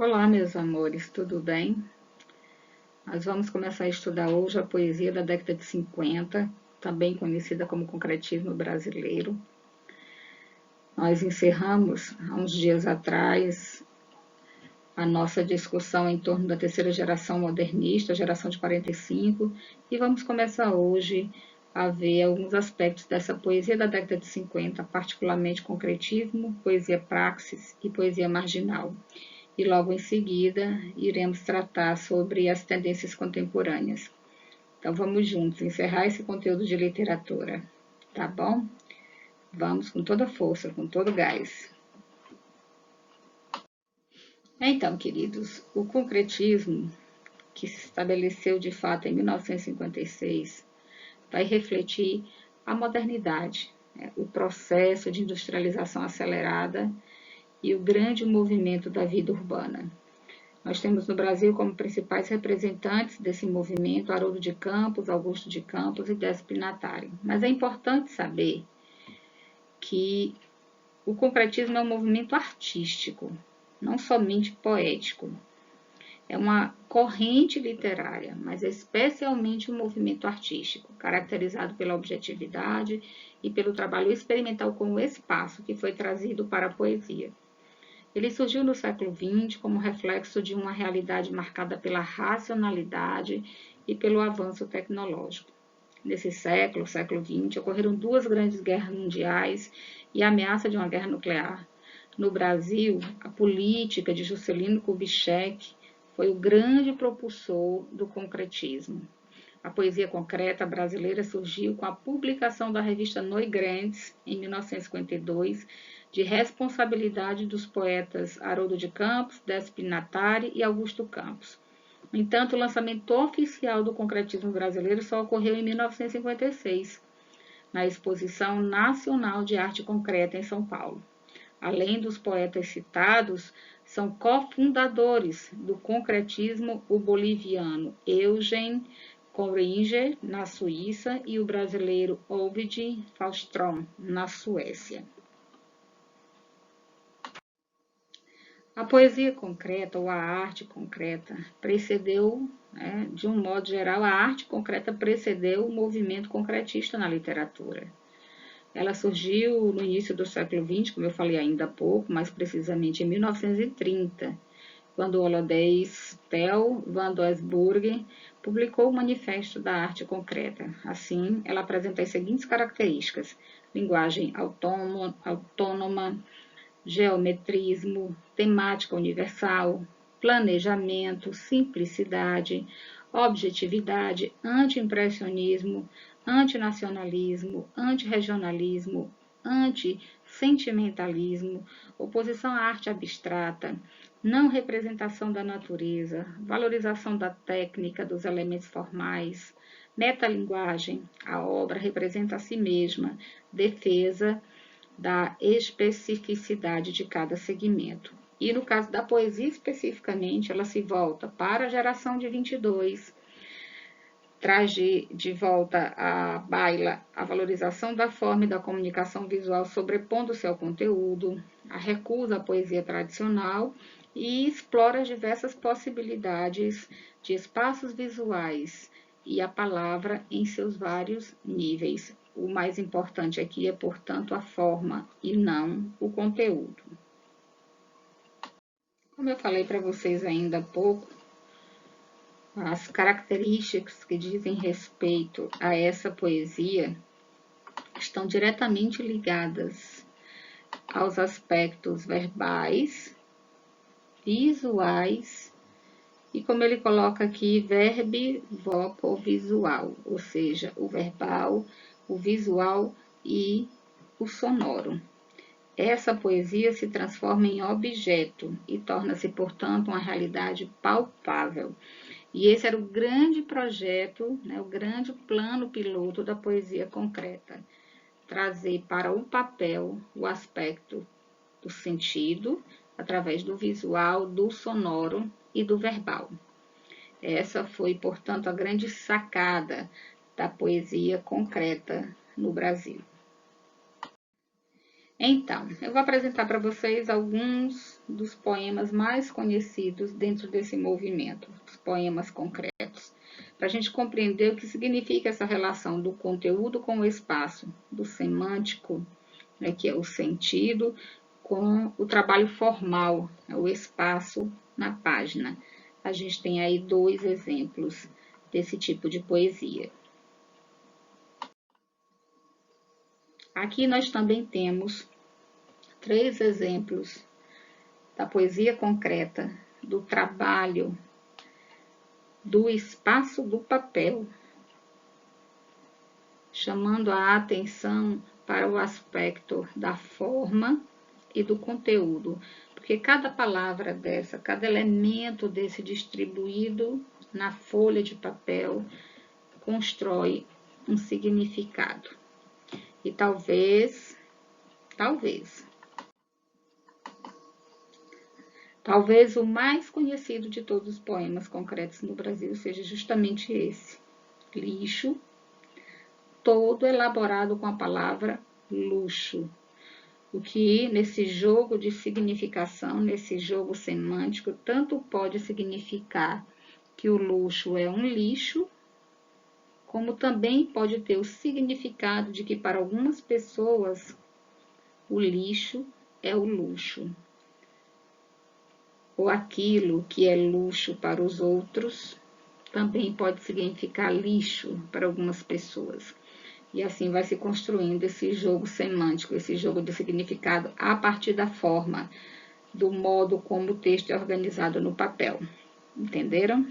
Olá, meus amores, tudo bem? Nós vamos começar a estudar hoje a poesia da década de 50, também conhecida como concretismo brasileiro. Nós encerramos, há uns dias atrás, a nossa discussão em torno da terceira geração modernista, a geração de 45, e vamos começar hoje a ver alguns aspectos dessa poesia da década de 50, particularmente concretismo, poesia praxis e poesia marginal. E logo em seguida iremos tratar sobre as tendências contemporâneas. Então vamos juntos encerrar esse conteúdo de literatura, tá bom? Vamos com toda força, com todo gás. Então, queridos, o concretismo, que se estabeleceu de fato em 1956, vai refletir a modernidade, o processo de industrialização acelerada e o grande movimento da vida urbana. Nós temos no Brasil como principais representantes desse movimento Haroldo de Campos, Augusto de Campos e Décio Pinatari. Mas é importante saber que o concretismo é um movimento artístico, não somente poético. É uma corrente literária, mas é especialmente um movimento artístico, caracterizado pela objetividade e pelo trabalho experimental com o espaço que foi trazido para a poesia. Ele surgiu no século XX como reflexo de uma realidade marcada pela racionalidade e pelo avanço tecnológico. Nesse século XX, ocorreram duas grandes guerras mundiais e a ameaça de uma guerra nuclear. No Brasil, a política de Juscelino Kubitschek foi o grande propulsor do concretismo. A poesia concreta brasileira surgiu com a publicação da revista Neu Grandes, em 1952, de responsabilidade dos poetas Haroldo de Campos, Décio Pinatari e Augusto Campos. No entanto, o lançamento oficial do concretismo brasileiro só ocorreu em 1956, na Exposição Nacional de Arte Concreta em São Paulo. Além dos poetas citados, são cofundadores do concretismo o boliviano Eugen Koeringer, na Suíça, e o brasileiro Ovid Faustrom, na Suécia. A poesia concreta ou a arte concreta precedeu, de um modo geral, a arte concreta precedeu o movimento concretista na literatura. Ela surgiu no início do século XX, como eu falei ainda há pouco, mais precisamente em 1930, quando o holandês Theo van Doesburg publicou o Manifesto da Arte Concreta. Assim, ela apresenta as seguintes características: linguagem autônoma, geometrismo, temática universal, planejamento, simplicidade, objetividade, anti-impressionismo, antinacionalismo, antirregionalismo, antissentimentalismo, oposição à arte abstrata, não representação da natureza, valorização da técnica, dos elementos formais, metalinguagem, a obra representa a si mesma, defesa da especificidade de cada segmento. E no caso da poesia especificamente, ela se volta para a geração de 22, traz de volta à baila a valorização da forma e da comunicação visual sobrepondo-se ao conteúdo, a recusa à poesia tradicional e explora as diversas possibilidades de espaços visuais e a palavra em seus vários níveis. O mais importante aqui é, portanto, a forma e não o conteúdo. Como eu falei para vocês ainda há pouco, as características que dizem respeito a essa poesia estão diretamente ligadas aos aspectos verbais, visuais e, como ele coloca aqui, verbo, vocal, visual, ou seja, o verbal, o visual e o sonoro. Essa poesia se transforma em objeto e torna-se, portanto, uma realidade palpável. E esse era o grande projeto, o grande plano piloto da poesia concreta. Trazer para o papel o aspecto do sentido, através do visual, do sonoro e do verbal. Essa foi, portanto, a grande sacada da poesia concreta no Brasil. Então, eu vou apresentar para vocês alguns dos poemas mais conhecidos dentro desse movimento, os poemas concretos, para a gente compreender o que significa essa relação do conteúdo com o espaço, do semântico, né, que é o sentido, com o trabalho formal, né, o espaço na página. A gente tem aí 2 exemplos desse tipo de poesia. Aqui nós também temos 3 exemplos da poesia concreta, do trabalho, do espaço do papel, chamando a atenção para o aspecto da forma e do conteúdo, porque cada palavra dessa, cada elemento desse distribuído na folha de papel constrói um significado. E talvez o mais conhecido de todos os poemas concretos no Brasil seja justamente esse, Lixo, todo elaborado com a palavra luxo. O que nesse jogo de significação, nesse jogo semântico, tanto pode significar que o luxo é um lixo, como também pode ter o significado de que para algumas pessoas o lixo é o luxo. Ou aquilo que é luxo para os outros também pode significar lixo para algumas pessoas. E assim vai se construindo esse jogo semântico, esse jogo de significado a partir da forma, do modo como o texto é organizado no papel. Entenderam?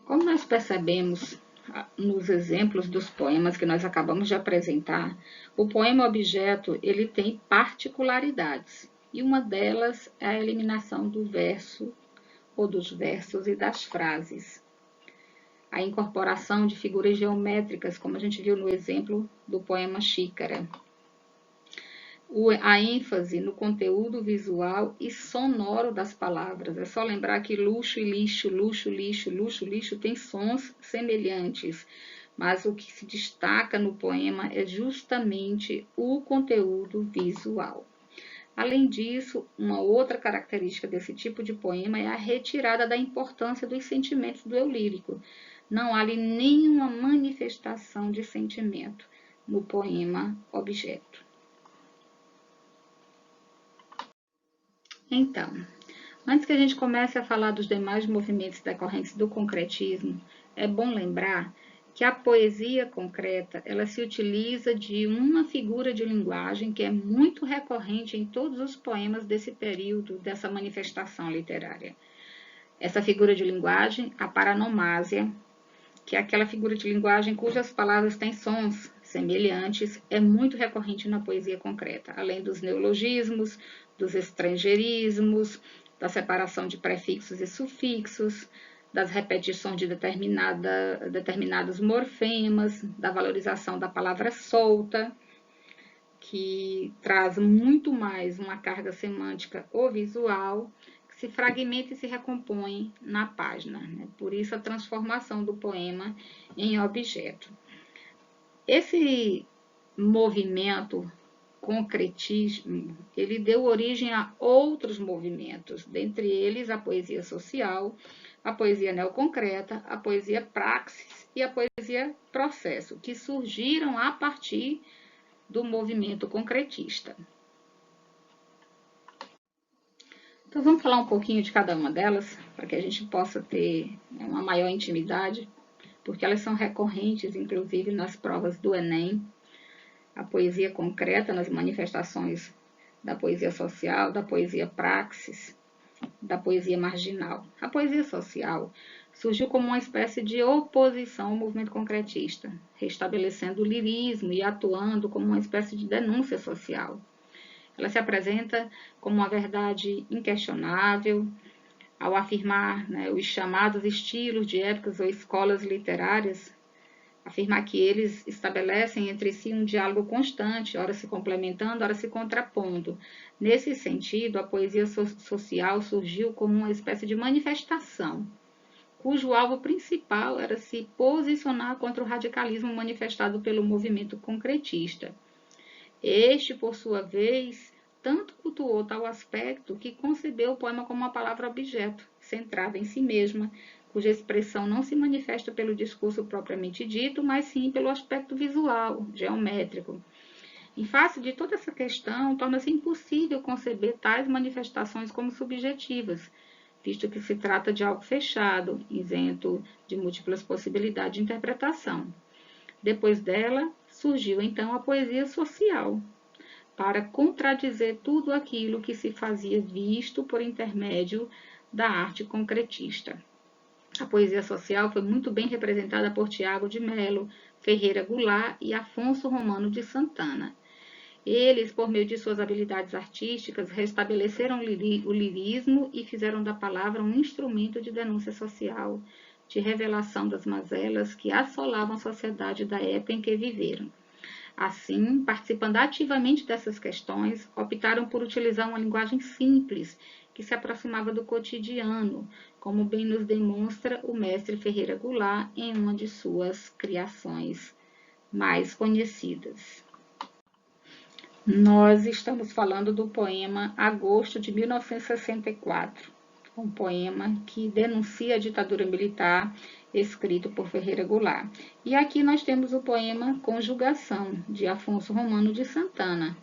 Como nós percebemos nos exemplos dos poemas que nós acabamos de apresentar, o poema objeto ele tem particularidades, e uma delas é a eliminação do verso ou dos versos e das frases. A incorporação de figuras geométricas, como a gente viu no exemplo do poema Xícara. A ênfase no conteúdo visual e sonoro das palavras. É só lembrar que luxo e lixo, luxo, lixo, luxo, lixo tem sons semelhantes, mas o que se destaca no poema é justamente o conteúdo visual. Além disso, uma outra característica desse tipo de poema é a retirada da importância dos sentimentos do eu lírico. Não há ali nenhuma manifestação de sentimento no poema objeto. Então, antes que a gente comece a falar dos demais movimentos decorrentes do concretismo, é bom lembrar que a poesia concreta, ela se utiliza de uma figura de linguagem que é muito recorrente em todos os poemas desse período, dessa manifestação literária. Essa figura de linguagem, a paronomásia, que é aquela figura de linguagem cujas palavras têm sons semelhantes, é muito recorrente na poesia concreta, além dos neologismos, dos estrangeirismos, da separação de prefixos e sufixos, das repetições de determinados morfemas, da valorização da palavra solta, que traz muito mais uma carga semântica ou visual, que se fragmenta e se recompõe na página, né? Por isso a transformação do poema em objeto. Esse movimento concretismo, ele deu origem a outros movimentos, dentre eles a poesia social, a poesia neoconcreta, a poesia praxis e a poesia processo, que surgiram a partir do movimento concretista. Então vamos falar um pouquinho de cada uma delas, para que a gente possa ter uma maior intimidade, porque elas são recorrentes, inclusive, nas provas do Enem. A poesia concreta nas manifestações da poesia social, da poesia praxis, da poesia marginal. A poesia social surgiu como uma espécie de oposição ao movimento concretista, restabelecendo o lirismo e atuando como uma espécie de denúncia social. Ela se apresenta como uma verdade inquestionável, ao afirmar, né, os chamados estilos de épocas ou escolas literárias, afirmar que eles estabelecem entre si um diálogo constante, ora se complementando, ora se contrapondo. Nesse sentido, a poesia social surgiu como uma espécie de manifestação, cujo alvo principal era se posicionar contra o radicalismo manifestado pelo movimento concretista. Este, por sua vez, tanto cultuou tal aspecto que concebeu o poema como uma palavra-objeto, centrada em si mesma, cuja expressão não se manifesta pelo discurso propriamente dito, mas sim pelo aspecto visual, geométrico. Em face de toda essa questão, torna-se impossível conceber tais manifestações como subjetivas, visto que se trata de algo fechado, isento de múltiplas possibilidades de interpretação. Depois dela, surgiu então a poesia social, para contradizer tudo aquilo que se fazia visto por intermédio da arte concretista. A poesia social foi muito bem representada por Tiago de Melo, Ferreira Goulart e Afonso Romano de Santana. Eles, por meio de suas habilidades artísticas, restabeleceram o lirismo e fizeram da palavra um instrumento de denúncia social, de revelação das mazelas que assolavam a sociedade da época em que viveram. Assim, participando ativamente dessas questões, optaram por utilizar uma linguagem simples, que se aproximava do cotidiano, como bem nos demonstra o mestre Ferreira Goulart em uma de suas criações mais conhecidas. Nós estamos falando do poema Agosto de 1964, um poema que denuncia a ditadura militar, escrito por Ferreira Goulart. E aqui nós temos o poema Conjugação, de Afonso Romano de Santana,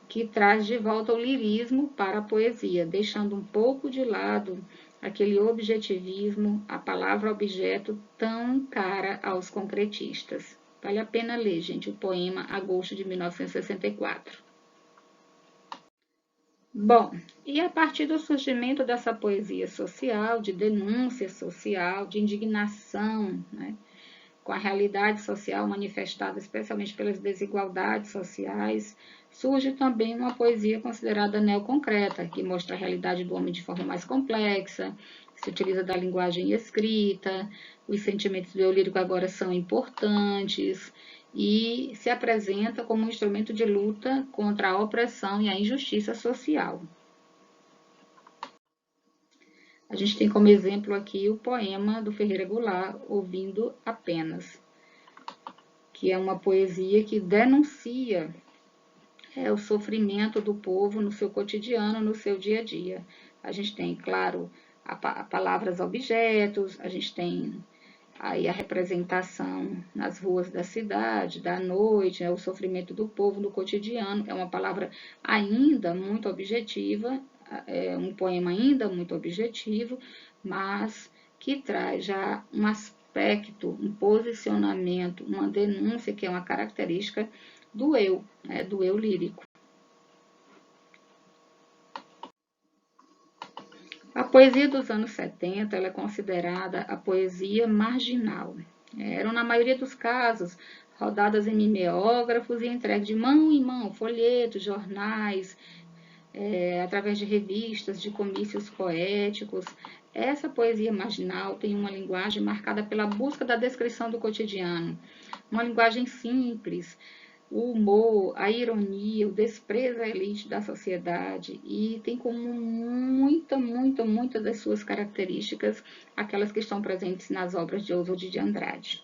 que traz de volta o lirismo para a poesia, deixando um pouco de lado aquele objetivismo, a palavra objeto tão cara aos concretistas. Vale a pena ler, gente, o poema Agosto de 1964. Bom, e a partir do surgimento dessa poesia social, de denúncia social, de indignação, né, com a realidade social manifestada especialmente pelas desigualdades sociais, surge também uma poesia considerada neoconcreta, que mostra a realidade do homem de forma mais complexa, se utiliza da linguagem escrita, os sentimentos do eu lírico agora são importantes, e se apresenta como um instrumento de luta contra a opressão e a injustiça social. A gente tem como exemplo aqui o poema do Ferreira Goulart, Ouvindo Apenas, que é uma poesia que denuncia o sofrimento do povo no seu cotidiano, no seu dia a dia. A gente tem, claro, palavras objetos, a gente tem aí a representação nas ruas da cidade, da noite, o sofrimento do povo no cotidiano. É uma palavra ainda muito objetiva, é um poema ainda muito objetivo, mas que traz já um aspecto, um posicionamento, uma denúncia que é uma característica do eu, né, do eu lírico. A poesia dos anos 70 ela é considerada a poesia marginal. Eram, na maioria dos casos, rodadas em mimeógrafos e entregues de mão em mão, folhetos, jornais, através de revistas, de comícios poéticos. Essa poesia marginal tem uma linguagem marcada pela busca da descrição do cotidiano, uma linguagem simples, o humor, a ironia, o desprezo à elite da sociedade, e tem como muita das suas características aquelas que estão presentes nas obras de Oswald de Andrade.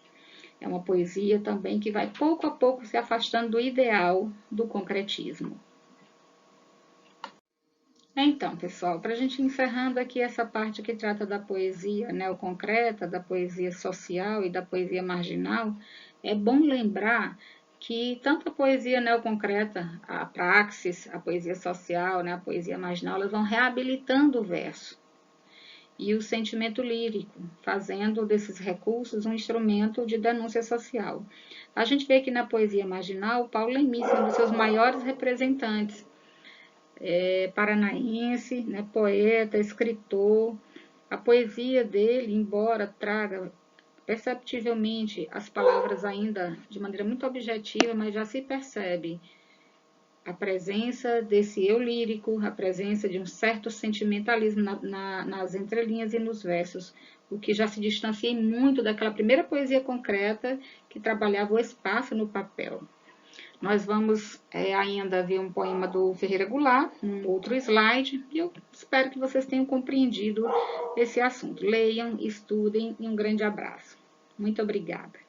É uma poesia também que vai pouco a pouco se afastando do ideal do concretismo. Então, pessoal, para a gente encerrando aqui essa parte que trata da poesia neoconcreta, da poesia social e da poesia marginal, é bom lembrar que tanto a poesia neoconcreta, a praxis, a poesia social, né, a poesia marginal, elas vão reabilitando o verso e o sentimento lírico, fazendo desses recursos um instrumento de denúncia social. A gente vê que na poesia marginal, Paulo Leminski é um dos seus maiores representantes, paranaense, né, poeta, escritor. A poesia dele, embora traga perceptivelmente as palavras ainda de maneira muito objetiva, mas já se percebe a presença desse eu lírico, a presença de um certo sentimentalismo nas entrelinhas e nos versos, o que já se distancia muito daquela primeira poesia concreta que trabalhava o espaço no papel. Nós vamos ainda ver um poema do Ferreira Goulart, um outro slide, e eu espero que vocês tenham compreendido esse assunto. Leiam, estudem e um grande abraço. Muito obrigada.